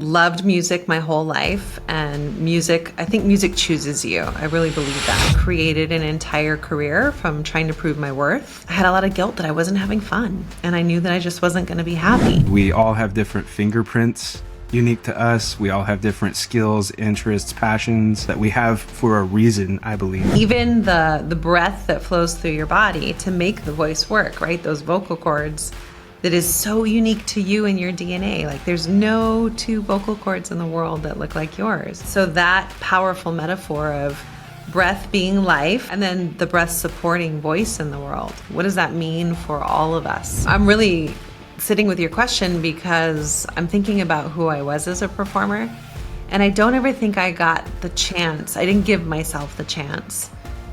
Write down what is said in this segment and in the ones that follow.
Loved music my whole life, and I think music chooses you. I really believe that. Created an entire career from trying to prove my worth. I had a lot of guilt that I wasn't having fun, and I knew that I just wasn't going to be happy. We all have different fingerprints unique to us. We all have different skills, interests, passions that we have for a reason, I believe. Even the breath that flows through your body to make the voice work, right? Those vocal cords that is so unique to you and your DNA. Like there's no two vocal cords in the world that look like yours. So that powerful metaphor of breath being life and then the breath supporting voice in the world. What does that mean for all of us? I'm really sitting with your question because I'm thinking about who I was as a performer, and I don't ever think I got the chance. I didn't give myself the chance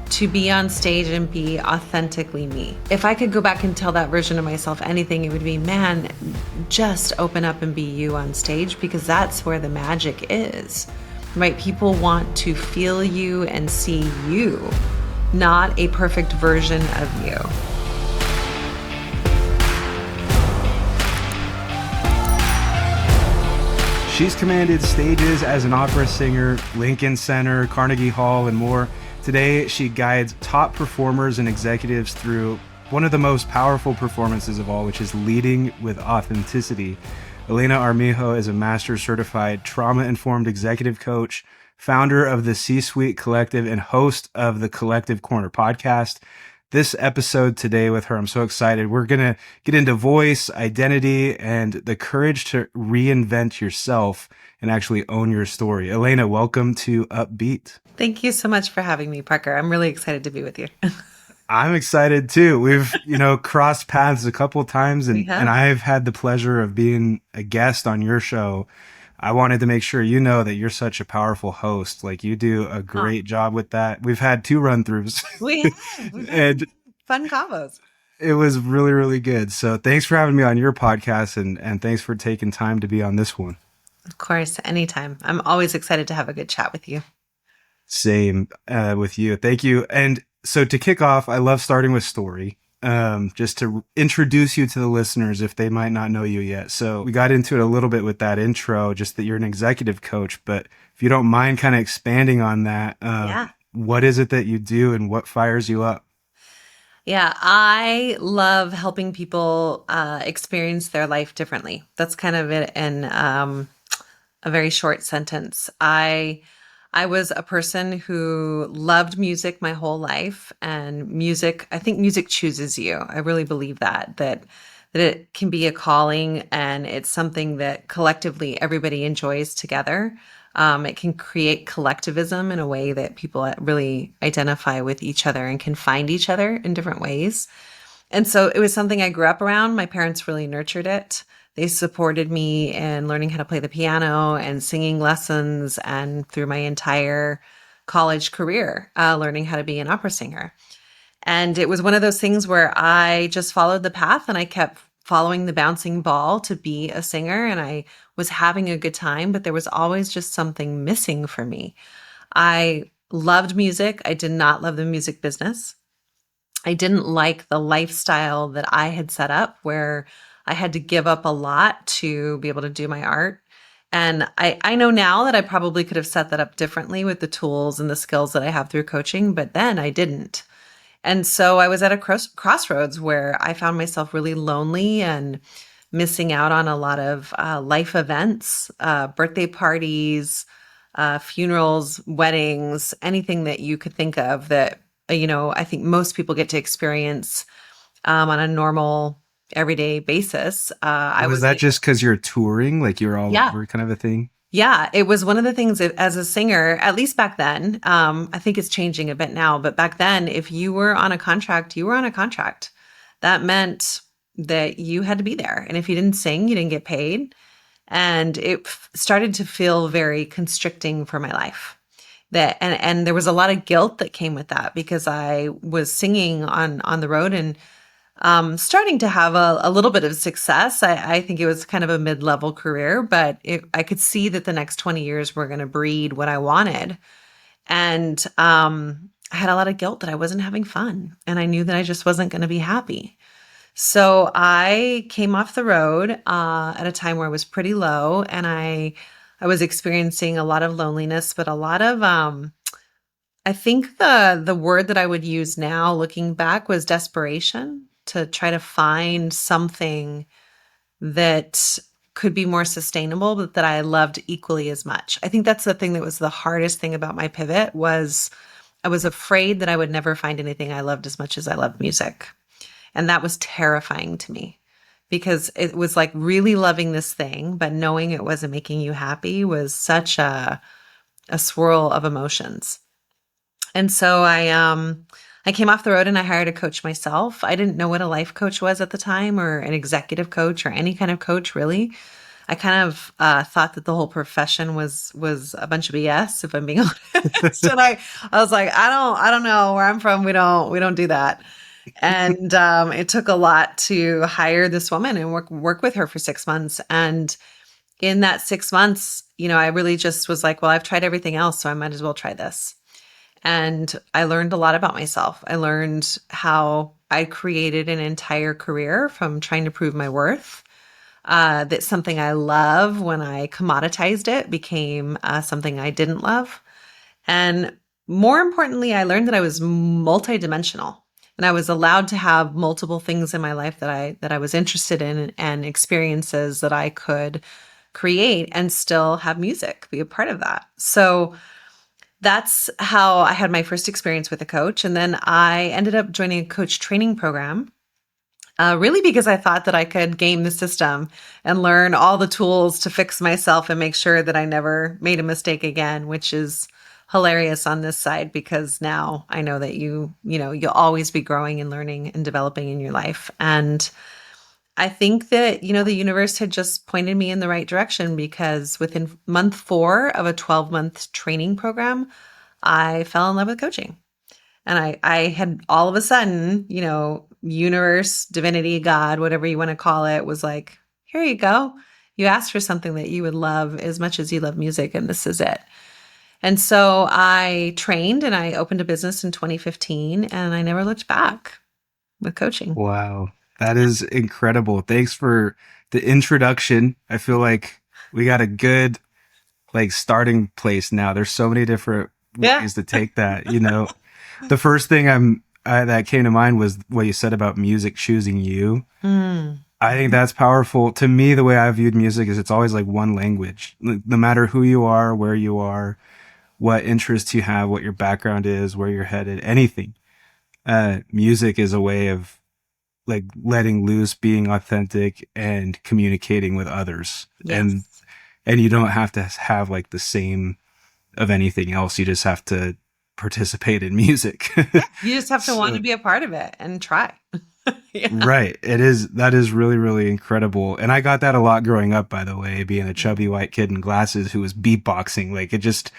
to be on stage and be authentically me. If I could go back and tell that version of myself anything, it would be, man, just open up and be you on stage, because that's where the magic is, right? People want to feel you and see you, not a perfect version of you. She's commanded stages as an opera singer, Lincoln Center, Carnegie Hall, and more. Today, she guides top performers and executives through one of the most powerful performances of all, which is leading with authenticity. Elena Armijo is a master's certified trauma-informed executive coach, founder of the C-Suite Collective, and host of the Collective Corner podcast. This episode today with her, I'm so excited. We're going to get into voice, identity, and the courage to reinvent yourself and actually own your story. Elena, welcome to UPBEAT. Thank you so much for having me, Parker. I'm really excited to be with you. I'm excited too. We've, crossed paths a couple of times, and I've had the pleasure of being a guest on your show. I wanted to make sure you know that you're such a powerful host. Like, you do a great job with that. We've had 2 run-throughs. We have. And fun combos. It was really, really good. So thanks for having me on your podcast, and thanks for taking time to be on this one. Of course, anytime. I'm always excited to have a good chat with you. Same with you. Thank you. And so to kick off, I love starting with story. Just to introduce you to the listeners if they might not know you yet. So we got into it a little bit with that intro, just that you're an executive coach, but if you don't mind kind of expanding on that, what is it that you do and what fires you up? Yeah, I love helping people experience their life differently. That's kind of it in a very short sentence. I was a person who loved music my whole life, and I think music chooses you. I really believe that it can be a calling, and it's something that collectively everybody enjoys together. It can create collectivism in a way that people really identify with each other and can find each other in different ways. And so it was something I grew up around. My parents really nurtured it. They supported me in learning how to play the piano and singing lessons, and through my entire college career, learning how to be an opera singer. And it was one of those things where I just followed the path, and I kept following the bouncing ball to be a singer, and I was having a good time, but there was always just something missing for me. I loved music. I did not love the music business. I didn't like the lifestyle that I had set up, where I had to give up a lot to be able to do my art. And I know now that I probably could have set that up differently with the tools and the skills that I have through coaching, but then I didn't. And so I was at a crossroads where I found myself really lonely and missing out on a lot of life events, birthday parties, funerals, weddings, anything that you could think of that, I think most people get to experience on a normal everyday basis. Was that just because you're touring, like you're all over kind of a thing? Yeah, it was one of the things as a singer, at least back then. I think it's changing a bit now, but back then, if you were on a contract, you were on a contract. That meant that you had to be there. And if you didn't sing, you didn't get paid. And it started to feel very constricting for my life. And there was a lot of guilt that came with that, because I was singing on the road and starting to have a little bit of success. I think it was kind of a mid-level career, but I could see that the next 20 years were going to breed what I wanted. And I had a lot of guilt that I wasn't having fun, and I knew that I just wasn't going to be happy. So I came off the road at a time where I was pretty low, and I I was experiencing a lot of loneliness, but a lot of I think the word that I would use now looking back was desperation, to try to find something that could be more sustainable, but that I loved equally as much. I think that's the thing that was the hardest thing about my pivot was I was afraid that I would never find anything I loved as much as I loved music. And that was terrifying to me because it was like really loving this thing, but knowing it wasn't making you happy was such a swirl of emotions. And so I came off the road and I hired a coach myself. I didn't know what a life coach was at the time, or an executive coach, or any kind of coach really. I kind of thought that the whole profession was a bunch of BS, if I'm being honest. And I was like, I don't know where I'm from. We don't do that. And it took a lot to hire this woman and work with her for 6 months. And in that 6 months, I really just was like, well, I've tried everything else, so I might as well try this. And I learned a lot about myself. I learned how I created an entire career from trying to prove my worth. That something I love, when I commoditized it, became something I didn't love. And more importantly, I learned that I was multidimensional, and I was allowed to have multiple things in my life that I was interested in, and experiences that I could create and still have music be a part of that. So that's how I had my first experience with a coach. And then I ended up joining a coach training program, really because I thought that I could game the system and learn all the tools to fix myself and make sure that I never made a mistake again, which is hilarious on this side, because now I know that you'll always be growing and learning and developing in your life. And I think that, the universe had just pointed me in the right direction, because within month 4 of a 12-month training program, I fell in love with coaching. And I had all of a sudden, universe, divinity, God, whatever you want to call it, was like, here you go. You asked for something that you would love as much as you love music, and this is it. And so I trained and I opened a business in 2015, and I never looked back with coaching. Wow. That is incredible. Thanks for the introduction. I feel like we got a good starting place now. There's so many different Yeah. ways to take that, The first thing that came to mind was what you said about music choosing you. Mm. I think that's powerful. To me, the way I viewed music is it's always like one language. No matter who you are, where you are, what interests you have, what your background is, where you're headed, anything. Music is a way of letting loose, being authentic, and communicating with others. And Yes. you don't have to have the same of anything else. You just have to participate in music. You just have to want to So, be a part of it and try. Yeah. right. That is really, really incredible. And I got that a lot growing up, by the way, being a chubby white kid in glasses who was beatboxing. It just,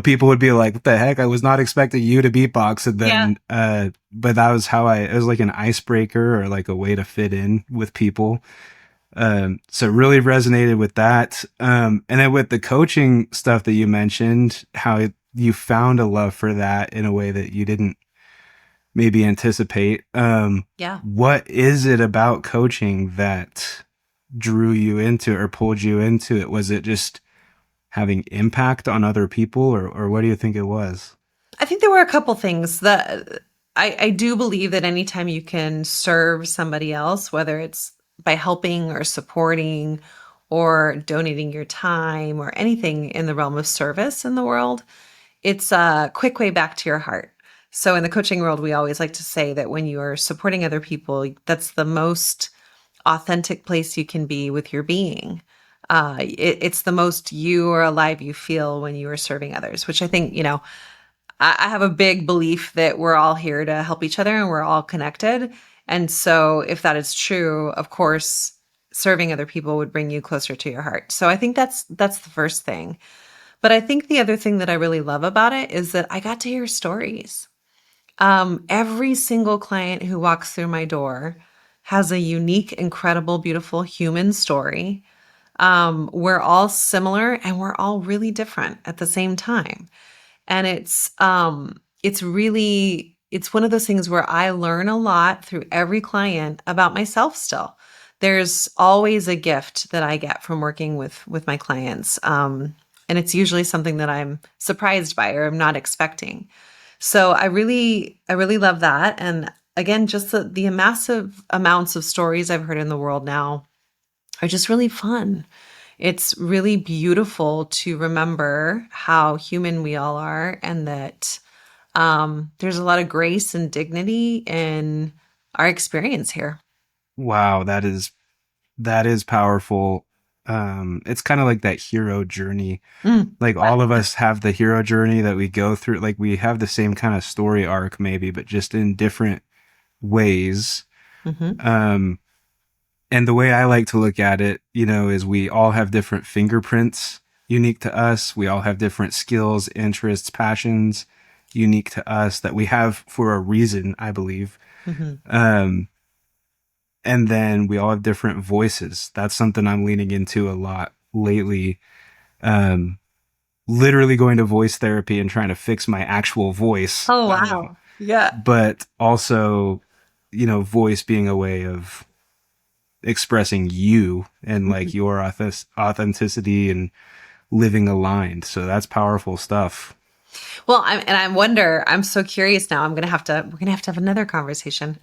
people would be like, what the heck? I was not expecting you to beatbox. And Yeah. then, but that was how it was like an icebreaker, or a way to fit in with people. So really resonated with that. And then with the coaching stuff that you mentioned, how you found a love for that in a way that you didn't maybe anticipate. Yeah. What is it about coaching that drew you into or pulled you into it? Was it just having impact on other people, or what do you think it was? I think there were a couple things that I do believe that anytime you can serve somebody else, whether it's by helping or supporting or donating your time or anything in the realm of service in the world, it's a quick way back to your heart. So in the coaching world, we always like to say that when you are supporting other people, that's the most authentic place you can be with your being. It's the most you are alive you feel when you are serving others, which I think, I have a big belief that we're all here to help each other and we're all connected. And so if that is true, of course, serving other people would bring you closer to your heart. So I think that's the first thing. But I think the other thing that I really love about it is that I got to hear stories. Every single client who walks through my door has a unique, incredible, beautiful human story. We're all similar and we're all really different at the same time. And it's one of those things where I learn a lot through every client about myself still. there's always a gift that I get from working with my clients. And it's usually something that I'm surprised by or I'm not expecting. So I really love that. And again, just the massive amounts of stories I've heard in the world now are just really fun. It's really beautiful to remember how human we all are and that there's a lot of grace and dignity in our experience here. Wow, that is powerful. It's kind of like that hero journey. Mm. Like all of us have the hero journey that we go through. Like we have the same kind of story arc, maybe, but just in different ways. Hmm. Um, and the way I like to look at it, is we all have different fingerprints unique to us. We all have different skills, interests, passions unique to us that we have for a reason, I believe. Hmm. Um, and then we all have different voices. That's something I'm leaning into a lot lately. Um, Literally going to voice therapy and trying to fix my actual voice. Oh, wow. Yeah. But also, voice being a way of expressing you and like Mhm. your authenticity and living aligned. So that's powerful stuff. Well, I wonder, I'm so curious now. We're gonna have to have another conversation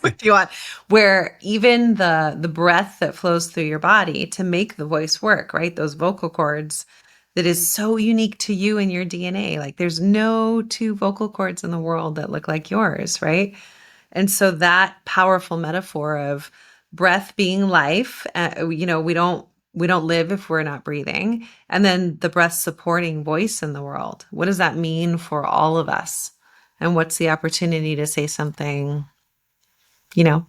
with you on where even the breath that flows through your body to make the voice work, right? Those vocal cords that is so unique to you and your DNA. Like there's no two vocal cords in the world that look like yours, right? And so that powerful metaphor of breath being life, we don't live if we're not breathing. And then the breath supporting voice in the world. What does that mean for all of us? And what's the opportunity to say something, you know,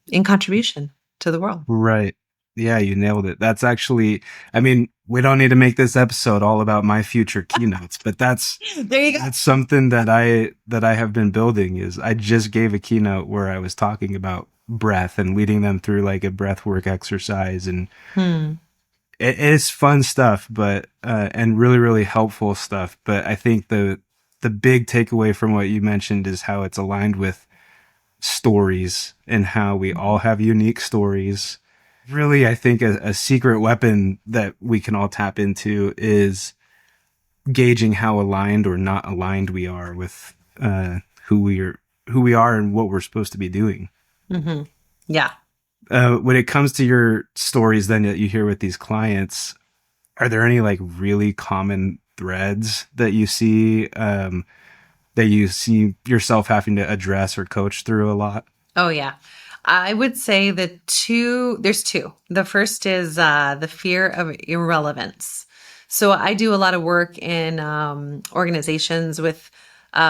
in contribution to the world? Right. Yeah, you nailed it. That's actually, I mean, we don't need to make this episode all about my future keynotes, but There you go. that's something that I have been building is I just gave a keynote where I was talking about breath and leading them through like a breath work exercise, and Hmm. it is fun stuff, but and really really helpful stuff. But I think the big takeaway from what you mentioned is how it's aligned with stories and how we all have unique stories. Really, I think a secret weapon that we can all tap into is gauging how aligned or not aligned we are with who we are, and what we're supposed to be doing. Hmm. Yeah. When it comes to your stories, then that you hear with these clients, are there any like really common threads that you see yourself having to address or coach through a lot? Oh, yeah. I would say there's two. The first is the fear of irrelevance. So I do a lot of work in organizations with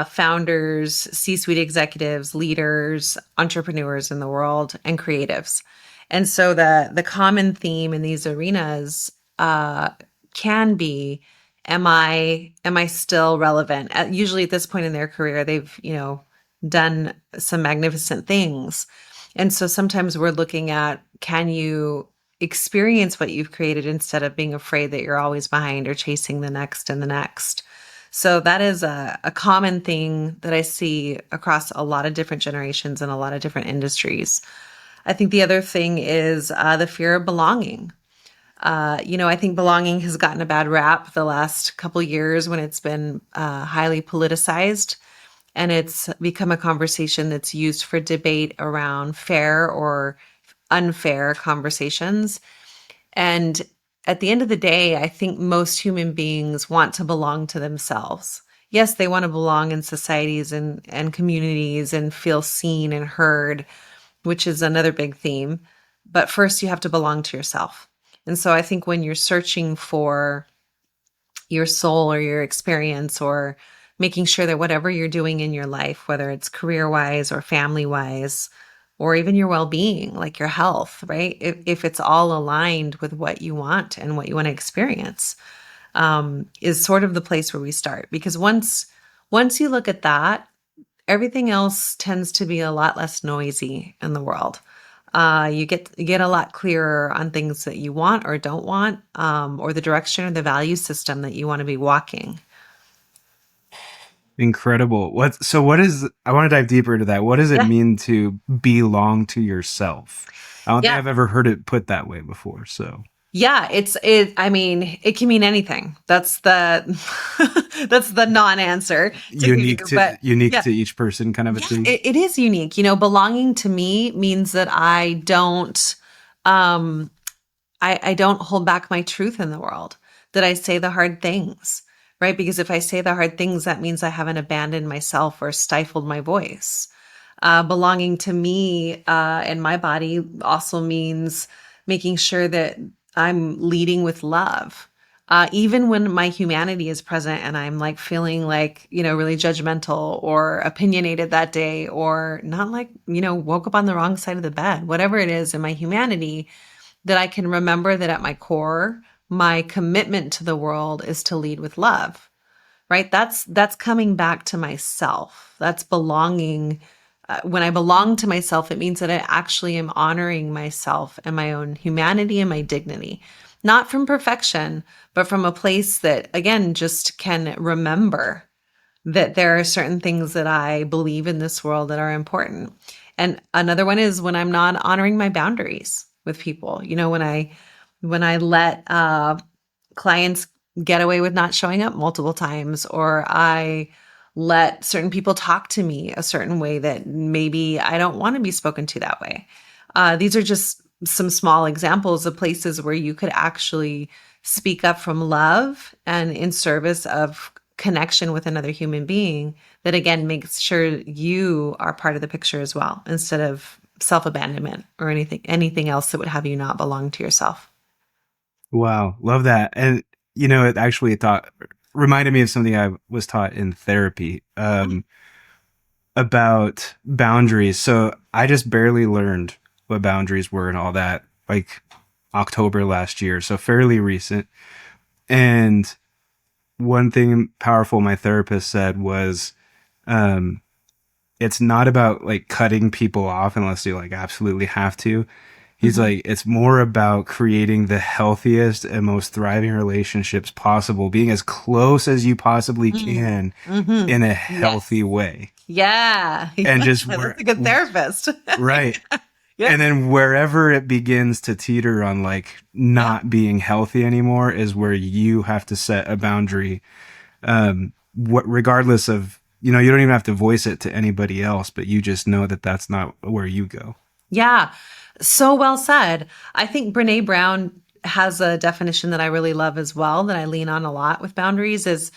founders, C-suite executives, leaders, entrepreneurs in the world, and creatives. And so the common theme in these arenas can be, am I still relevant? Usually at this point in their career, they've done some magnificent things. And so sometimes we're looking at, can you experience what you've created instead of being afraid that you're always behind or chasing the next and the next? So that is a common thing that I see across a lot of different generations and a lot of different industries. I think the other thing is the fear of belonging. I think belonging has gotten a bad rap the last couple years when it's been highly politicized, and it's become a conversation that's used for debate around fair or unfair conversations. And at the end of the day, I think most human beings want to belong to themselves. Yes, they want to belong in societies and communities and feel seen and heard, which is another big theme. But first, you have to belong to yourself. And so I think when you're searching for your soul or your experience, or making sure that whatever you're doing in your life, whether it's career wise or family wise, or even your well being, like your health, right? If it's all aligned with what you want and what you want to experience, is sort of the place where we start. Because once you look at that, everything else tends to be a lot less noisy in the world. You get a lot clearer on things that you want or don't want, or the direction or the value system that you want to be walking. Incredible. What is, I want to dive deeper into that. What does it Yeah. mean to belong to yourself? I don't think Yeah. I've ever heard it put that way before. So Yeah, I mean, it can mean anything. That's the that's the non-answer to give you. But unique yeah, to each person kind of a yeah, thing. it is unique. You know, belonging to me means that um I don't hold back my truth in the world, that I say the hard things, right? Because if I say the hard things, that means I haven't abandoned myself or stifled my voice. Belonging to me and my body also means making sure that I'm leading with love. Even when my humanity is present and I'm like feeling like, really judgmental or opinionated that day, or not like, woke up on the wrong side of the bed, whatever it is in my humanity, that I can remember that at my core, my commitment to the world is to lead with love, right? That's coming back to myself. That's belonging. When I belong to myself, it means that I actually am honoring myself and my own humanity and my dignity, not from perfection, but from a place that, again, just can remember that there are certain things that I believe in this world that are important. And another one is when I'm not honoring my boundaries with people. When I let clients get away with not showing up multiple times, or I let certain people talk to me a certain way that maybe I don't want to be spoken to that way. These are just some small examples of places where you could actually speak up from love and in service of connection with another human being, that again makes sure you are part of the picture as well, instead of self-abandonment or anything else that would have you not belong to yourself. Wow, love that. And it actually taught reminded me of something I was taught in therapy about boundaries. So I just barely learned what boundaries were and all that, like October last year, so fairly recent. And one thing powerful my therapist said was, um, it's not about like cutting people off unless you like absolutely have to. He's Mhm. like, it's more about creating the healthiest and most thriving relationships possible, being as close as you possibly Mm. can Mhm. in a Yes. healthy way. Yeah. And Yeah. just That's a good therapist. right. Yeah. And then wherever it begins to teeter on like Yeah. not being healthy anymore is where you have to set a boundary. Regardless of, you don't even have to voice it to anybody else, but you just know that that's not where you go. Yeah. So well said. I think Brene Brown has a definition that I really love as well, that I lean on a lot with boundaries, is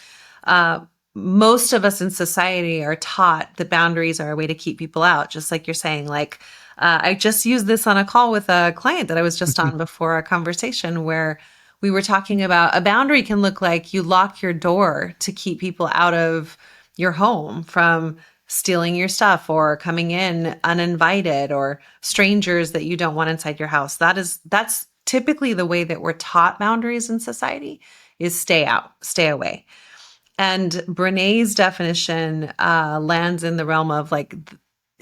uh, most of us in society are taught that boundaries are a way to keep people out, just like you're saying. Like, I just used this on a call with a client that I was just on before a conversation where we were talking about a boundary can look like you lock your door to keep people out of your home from stealing your stuff or coming in uninvited, or strangers that you don't want inside your house. That's typically the way that we're taught boundaries in society, is stay out, stay away. And Brene's definition lands in the realm of like,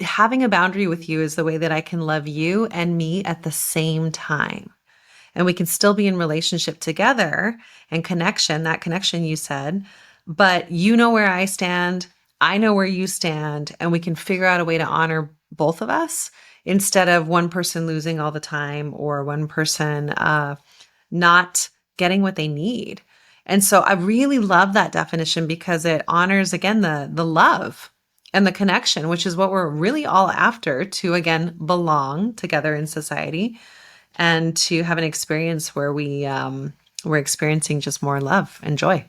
having a boundary with you is the way that I can love you and me at the same time, and we can still be in relationship together and connection, that connection you said, but you know where I stand, I know where you stand, and we can figure out a way to honor both of us, instead of one person losing all the time, or one person not getting what they need. And so I really love that definition, because it honors again the love and the connection, which is what we're really all after, to again belong together in society, and to have an experience where we're experiencing just more love and joy.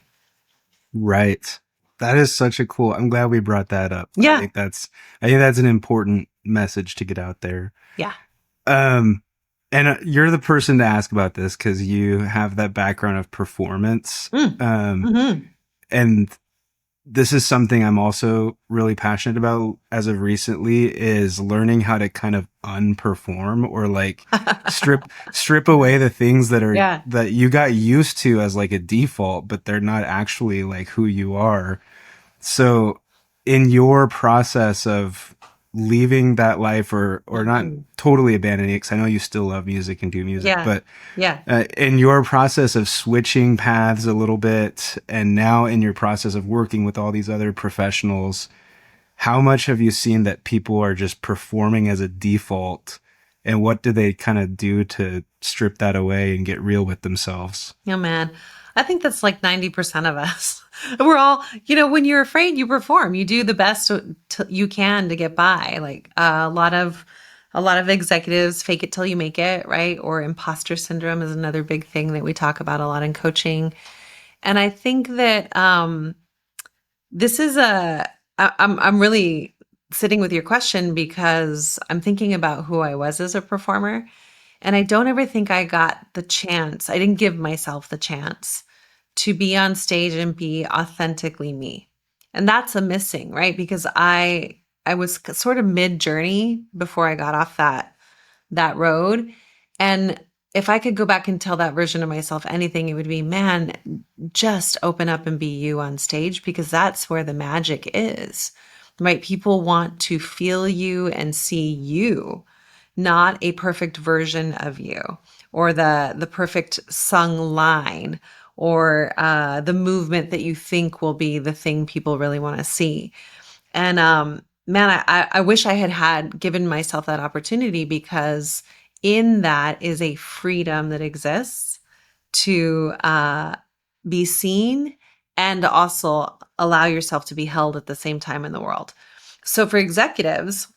Right. That is such a cool. I'm glad we brought that up. Yeah. I think that's an important message to get out there. Yeah. Um, and you're the person to ask about this because you have that background of performance. Mm. Hmm. And this is something I'm also really passionate about as of recently, is learning how to kind of unperform, or like strip away the things Yeah. that you got used to as like a default, but they're not actually like who you are. So in your process of leaving that life, or not Mhm. totally abandoning it, because I know you still love music and do music, Yeah. but Yeah. in your process of switching paths a little bit, and now in your process of working with all these other professionals, how much have you seen that people are just performing as a default, and what do they kind of do to strip that away and get real with themselves? Oh man, I think that's like 90% of us. We're all, when you're afraid, you perform. You do the best you can to get by. Like a lot of executives fake it till you make it, right? Or imposter syndrome is another big thing that we talk about a lot in coaching. And I think that this is I'm really sitting with your question because I'm thinking about who I was as a performer. And I don't ever think I got the chance. I didn't give myself the chance to be on stage and be authentically me. And that's a missing, right? Because I was sort of mid journey before I got off that road. And if I could go back and tell that version of myself anything, it would be, man, just open up and be you on stage, because that's where the magic is, right? People want to feel you and see you, not a perfect version of you, or the perfect sung line, or the movement that you think will be the thing people really want to see. And man, I wish I had given myself that opportunity, because in that is a freedom that exists to be seen and also allow yourself to be held at the same time in the world. So for executives,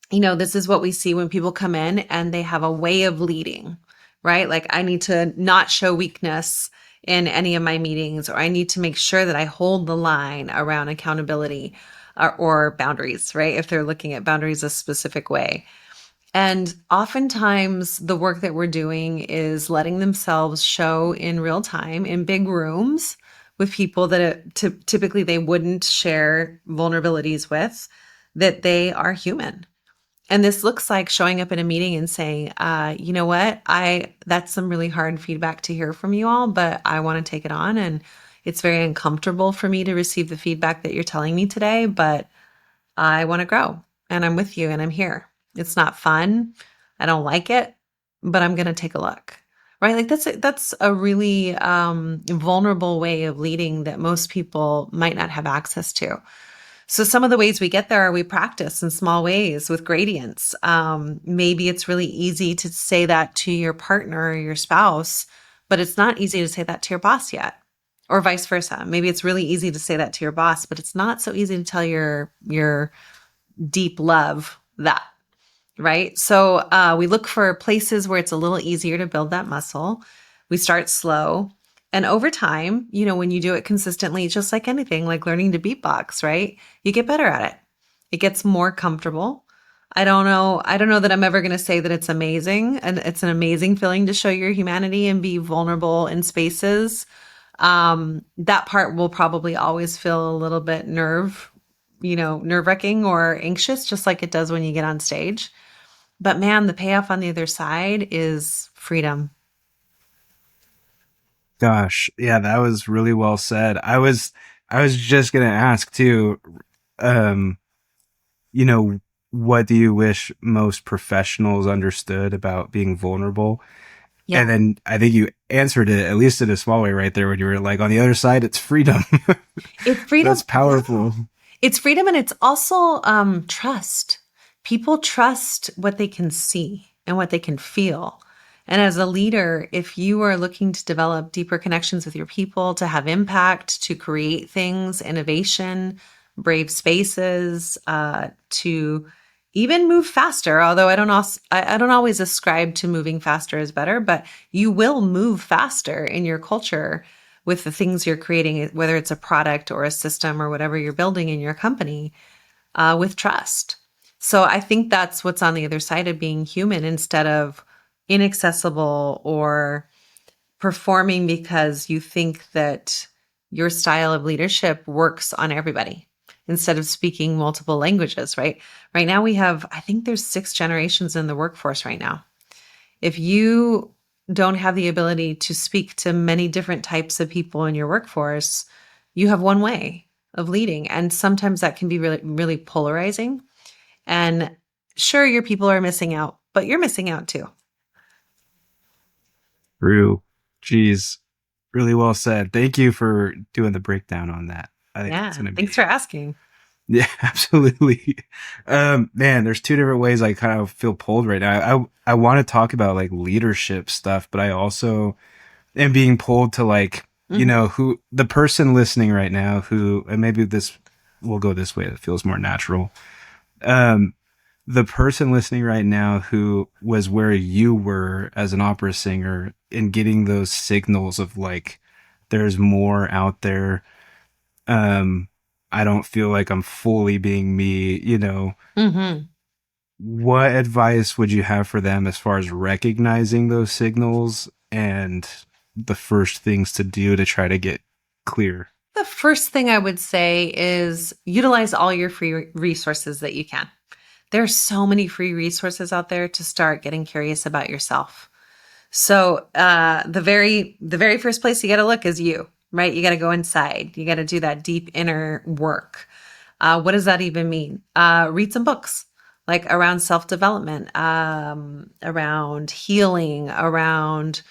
this is what we see when people come in and they have a way of leading, right? Like, I need to not show weakness in any of my meetings, or I need to make sure that I hold the line around accountability, or boundaries, right? If they're looking at boundaries a specific way. And oftentimes, the work that we're doing is letting themselves show in real time in big rooms with people that typically they wouldn't share vulnerabilities with, that they are human. And this looks like showing up in a meeting and saying, you know what, that's some really hard feedback to hear from you all, but I want to take it on. And it's very uncomfortable for me to receive the feedback that you're telling me today, but I want to grow, and I'm with you, and I'm here. It's not fun. I don't like it, but I'm going to take a look. Right? Like, that's a really vulnerable way of leading that most people might not have access to. So some of the ways we get there are we practice in small ways with gradients. Maybe it's really easy to say that to your partner or your spouse, but it's not easy to say that to your boss yet, or vice versa. Maybe it's really easy to say that to your boss, but it's not so easy to tell your deep love that. Right. So we look for places where it's a little easier to build that muscle. We start slow. And over time, when you do it consistently, just like anything, like learning to beatbox, right? You get better at it. It gets more comfortable. I don't know. I don't know that I'm ever going to say that it's amazing. And it's an amazing feeling to show your humanity and be vulnerable in spaces. That part will probably always feel a little bit nerve wracking or anxious, just like it does when you get on stage. But man, the payoff on the other side is freedom. Gosh, yeah, that was really well said. I was just gonna ask too, um, you know, what do you wish most professionals understood about being vulnerable? Yeah. And then I think you answered it, at least in a small way, right there, when you were like, on the other side, it's freedom. It's freedom. That's powerful. It's freedom, and it's also trust. People trust what they can see and what they can feel. And as a leader, if you are looking to develop deeper connections with your people, to have impact, to create things, innovation, brave spaces, to even move faster, although I don't always ascribe to moving faster is better, but you will move faster in your culture with the things you're creating, whether it's a product or a system or whatever you're building in your company, with trust. So I think that's what's on the other side of being human, instead of inaccessible or performing because you think that your style of leadership works on everybody, instead of speaking multiple languages, right? Right now we have, I think there's 6 generations in the workforce right now. If you don't have the ability to speak to many different types of people in your workforce, you have one way of leading. And sometimes that can be really, really polarizing. And sure, your people are missing out, but you're missing out too. True. Jeez. Really well said. Thank you for doing the breakdown on that. I think that's Yeah. going to Thanks for be, asking. yeah, absolutely. Man, there's two different ways I kind of feel pulled right now. I want to talk about like leadership stuff, but I also am being pulled to like, Hmm. who the person listening right now who, and maybe this will go this way. It feels more natural. Um, the person listening right now who was where you were as an opera singer and getting those signals of like there's more out there. um I don't feel like I'm fully being me. Hmm. What advice would you have for them as far as recognizing those signals and the first things to do to try to get clear? The first thing I would say is utilize all your free resources that you can. There's so many free resources out there to start getting curious about yourself. So the very first place you got to look is you, right? You got to go inside. You got to do that deep inner work. What does that even mean? Read some books like around self development, around healing, around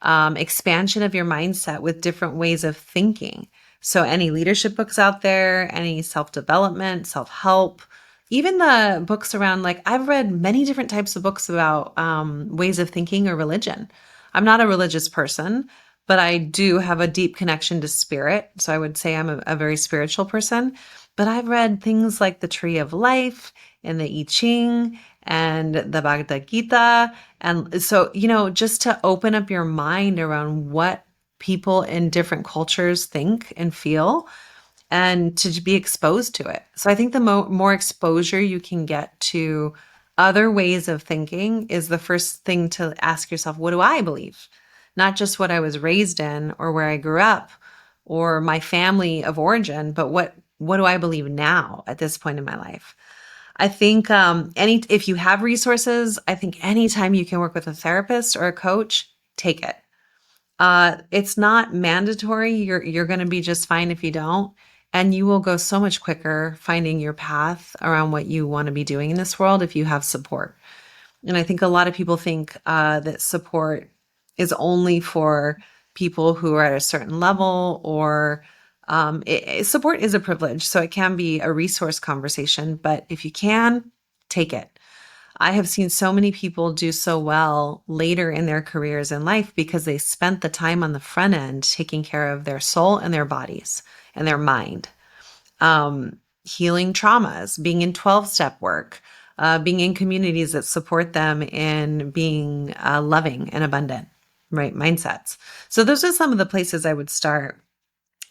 expansion of your mindset with different ways of thinking. So, any leadership books out there, any self development, self help, even the books around, like, I've read many different types of books about ways of thinking or religion. I'm not a religious person, but I do have a deep connection to spirit. So, I would say I'm a very spiritual person. But I've read things like the Tree of Life and the I Ching and the Bhagavad Gita, and so, just to open up your mind around what people in different cultures think and feel and to be exposed to it. So I think the more exposure you can get to other ways of thinking is the first thing to ask yourself, what do I believe? Not just what I was raised in or where I grew up or my family of origin, but what do I believe now at this point in my life? I think any if you have resources, I think anytime you can work with a therapist or a coach, take it. It's not mandatory. You're going to be just fine if you don't, and you will go so much quicker finding your path around what you want to be doing in this world if you have support. And I think a lot of people think that support is only for people who are at a certain level, or support is a privilege. So it can be a resource conversation, but if you can, take it. I have seen so many people do so well later in their careers in life because they spent the time on the front end taking care of their soul and their bodies and their mind, healing traumas, being in 12 step work, being in communities that support them in being loving and abundant, right? Mindsets. So, those are some of the places I would start.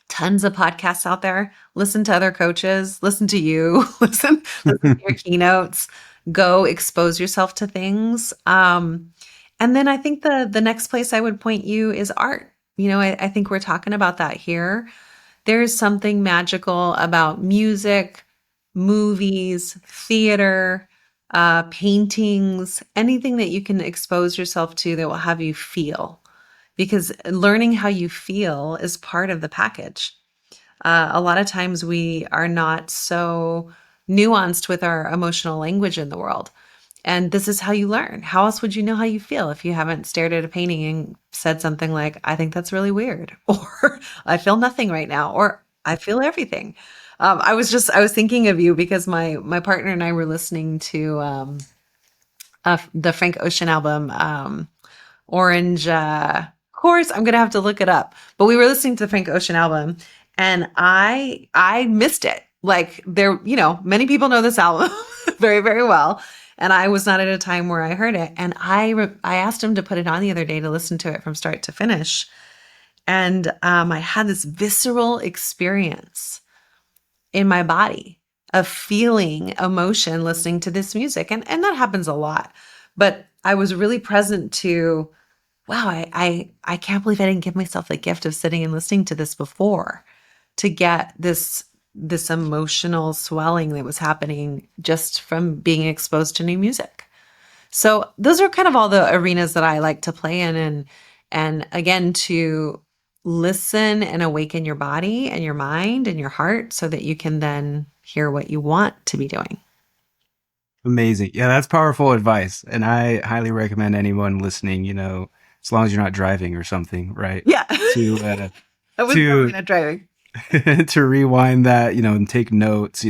Tons of podcasts out there. Listen to other coaches, listen to you, listen to your keynotes, go expose yourself to things. And then I think the next place I would point you is art. I think we're talking about that here. There's something magical about music, movies, theater, paintings, anything that you can expose yourself to that will have you feel. Because learning how you feel is part of the package. A lot of times we are not so nuanced with our emotional language in the world. And this is how you learn. How else would you know how you feel if you haven't stared at a painting and said something like, I think that's really weird, or I feel nothing right now, or I feel everything. I was thinking of you because my partner and I were listening to the Frank Ocean album, Orange Course. I'm gonna have to look it up. But we were listening to the Frank Ocean album, and I missed it. Like, there, many people know this album very, very well. And I was not at a time where I heard it. And I asked him to put it on the other day to listen to it from start to finish. And I had this visceral experience in my body of feeling emotion listening to this music. And that happens a lot. But I was really present to, wow, I can't believe I didn't give myself the gift of sitting and listening to this before, to get this emotional swelling that was happening just from being exposed to new music. So those are kind of all the arenas that I like to play in, and again, to listen and awaken your body and your mind and your heart so that you can then hear what you want to be doing. Amazing. Yeah, that's powerful advice. And I highly recommend anyone listening, as long as you're not driving or something, right? Yeah. To I was definitely to not driving. to rewind that, and take notes,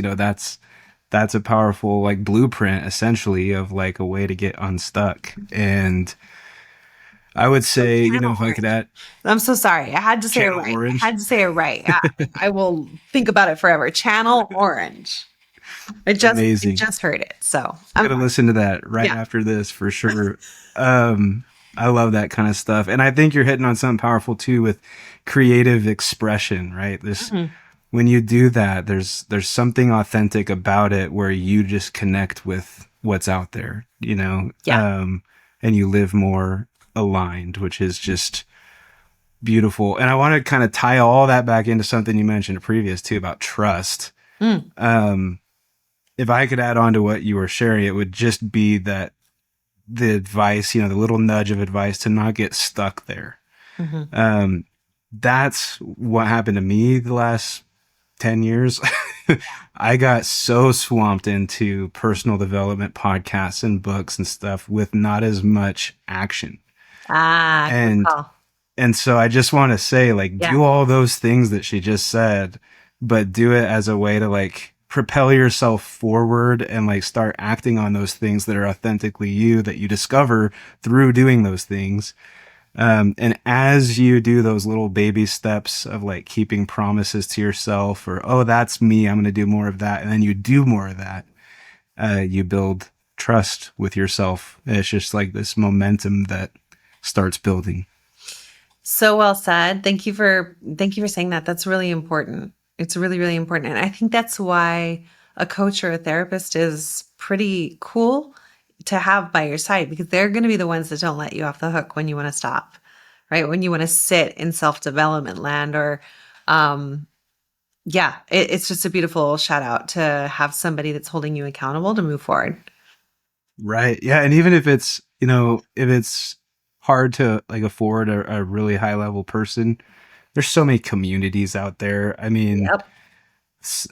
that's a powerful like blueprint essentially of like a way to get unstuck. And I would say, Channel if I could orange. add I'm so sorry. I had to say it channel right. I orange. had to say it right. I will think about it forever. Channel orange. I Amazing. just heard it. So I'm Gonna fine. listen to that right Yeah. after this for sure. I love that kind of stuff, and I think you're hitting on something powerful too with creative expression. Right, this Mhm. when you do that, there's something authentic about it where you just connect with what's out there, Yeah. and you live more aligned, which is just beautiful. And I want to kind of tie all that back into something you mentioned previous too about trust. Mm. Um, if I could add on to what you were sharing, it would just be that the advice, the little nudge of advice to not get stuck there. Mhm. Um, that's what happened to me the last 10 years. I got so swamped into personal development podcasts and books and stuff with not as much action. Ah, good And call. so I just want to say, like, Yeah. do all those things that she just said, but do it as a way to like propel yourself forward and like start acting on those things that are authentically you that you discover through doing those things. And as you do those little baby steps of like keeping promises to yourself or, oh, that's me, I'm going to do more of that. And then you do more of that, you build trust with yourself. And it's just like this momentum that starts building. So well said. Thank you for saying that. That's really important. It's really, really important. And I think that's why a coach or a therapist is pretty cool to have by your side because they're going to be the ones that don't let you off the hook when you want to stop, right? When you want to sit in self-development land or yeah, it's just a beautiful shout out to have somebody that's holding you accountable to move forward. Right. Yeah. And even if it's, if it's hard to like afford a really high level person, there's so many communities out there. I mean, Yep.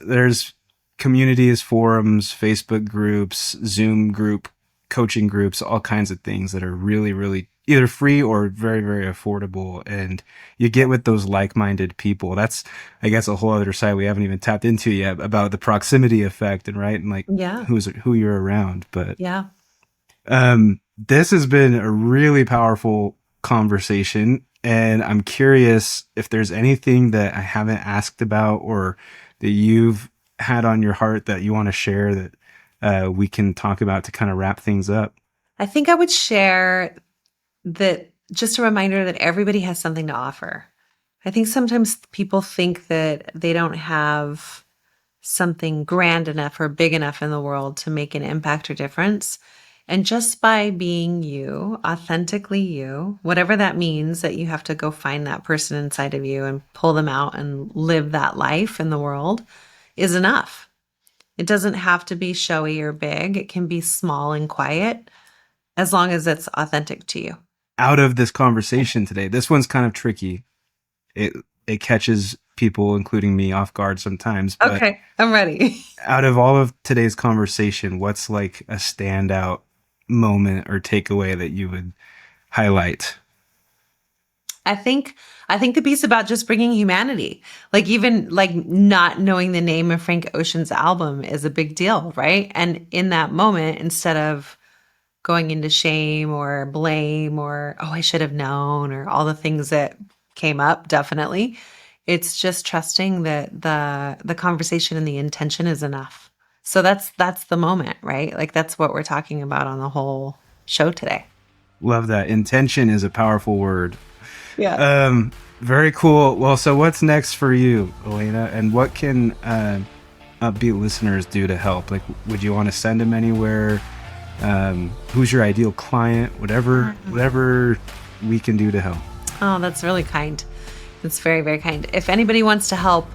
there's communities, forums, Facebook groups, Zoom group, coaching groups, all kinds of things that are really, really either free or very, very affordable. And you get with those like-minded people. That's, I guess, a whole other side we haven't even tapped into yet about the proximity effect and right. And like Yeah. who you're around. But Yeah. this has been a really powerful conversation, and I'm curious if there's anything that I haven't asked about or that you've had on your heart that you want to share that we can talk about to kind of wrap things up. I think I would share that just a reminder that everybody has something to offer. I think sometimes people think that they don't have something grand enough or big enough in the world to make an impact or difference. And just by being you, authentically you, whatever that means, that you have to go find that person inside of you and pull them out and live that life in the world is enough. It doesn't have to be showy or big. It can be small and quiet as long as it's authentic to you. Out of this conversation today, this one's kind of tricky. It it catches people, including me, off guard sometimes. But Okay, I'm ready. out of all of today's conversation, what's like a standout moment or takeaway that you would highlight? I think I think the piece about just bringing humanity, like even like not knowing the name of Frank Ocean's album is a big deal, right? And in that moment, instead of going into shame or blame or oh, I should have known or all the things that came up, definitely, it's just trusting that the conversation and the intention is enough. So that's the moment, right? Like that's what we're talking about on the whole show today. Love that. Intention is a powerful word. Yeah. Very cool. Well, so what's next for you, Elena? And what can upbeat listeners do to help? Like, would you want to send them anywhere? Who's your ideal client? Whatever we can do to help. Oh, that's really kind. That's very, very kind. If anybody wants to help,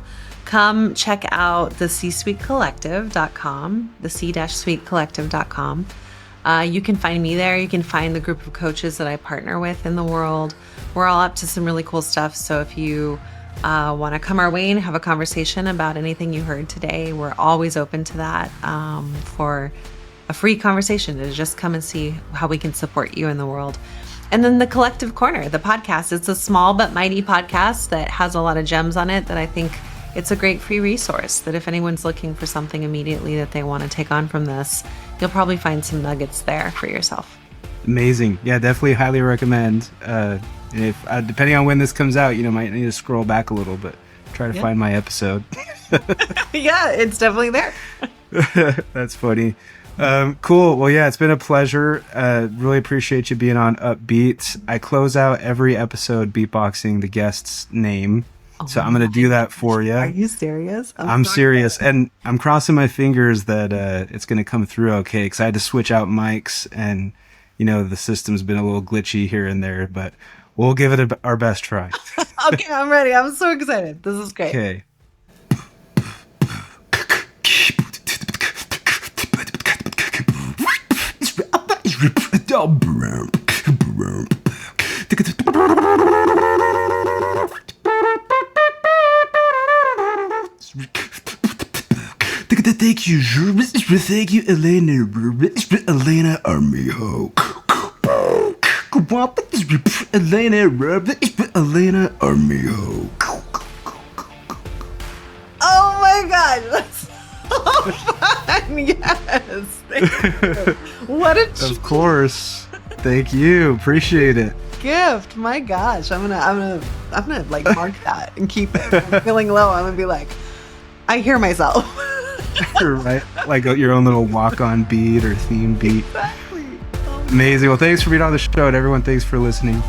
come check out the c-suitecollective.com, the c-suitecollective.com. You can find me there. You can find the group of coaches that I partner with in the world. We're all up to some really cool stuff. So if you want to come our way and have a conversation about anything you heard today, we're always open to that for a free conversation to just come and see how we can support you in the world. And then the Collective Corner, the podcast. It's a small but mighty podcast that has a lot of gems on it that I think it's a great free resource that if anyone's looking for something immediately that they want to take on from this, you'll probably find some nuggets there for yourself. Amazing. Yeah, definitely highly recommend. If depending on when this comes out, might need to scroll back a little, but try to find my episode. Yeah, it's definitely there. That's funny. Cool. Well, yeah, it's been a pleasure. Really appreciate you being on UPBEAT. I close out every episode beatboxing the guest's name. So I'm going to do that for you. Are you serious? I'm serious. And I'm crossing my fingers that it's going to come through okay, because I had to switch out mics and, the system's been a little glitchy here and there, but we'll give it our best try. Okay, I'm ready. I'm so excited. This is great. Okay. Thank you, Elena Armijo. Elena Armijo. Oh my God, that's so fun! Yes, thank you. What a Of course. Thank you. Appreciate it. gift! My gosh, I'm gonna like mark that and keep it. When I'm feeling low. I'm gonna be like, I hear myself. Right, like your own little walk-on beat or theme beat. Exactly. Amazing. Well, thanks for being on the show, and everyone, thanks for listening.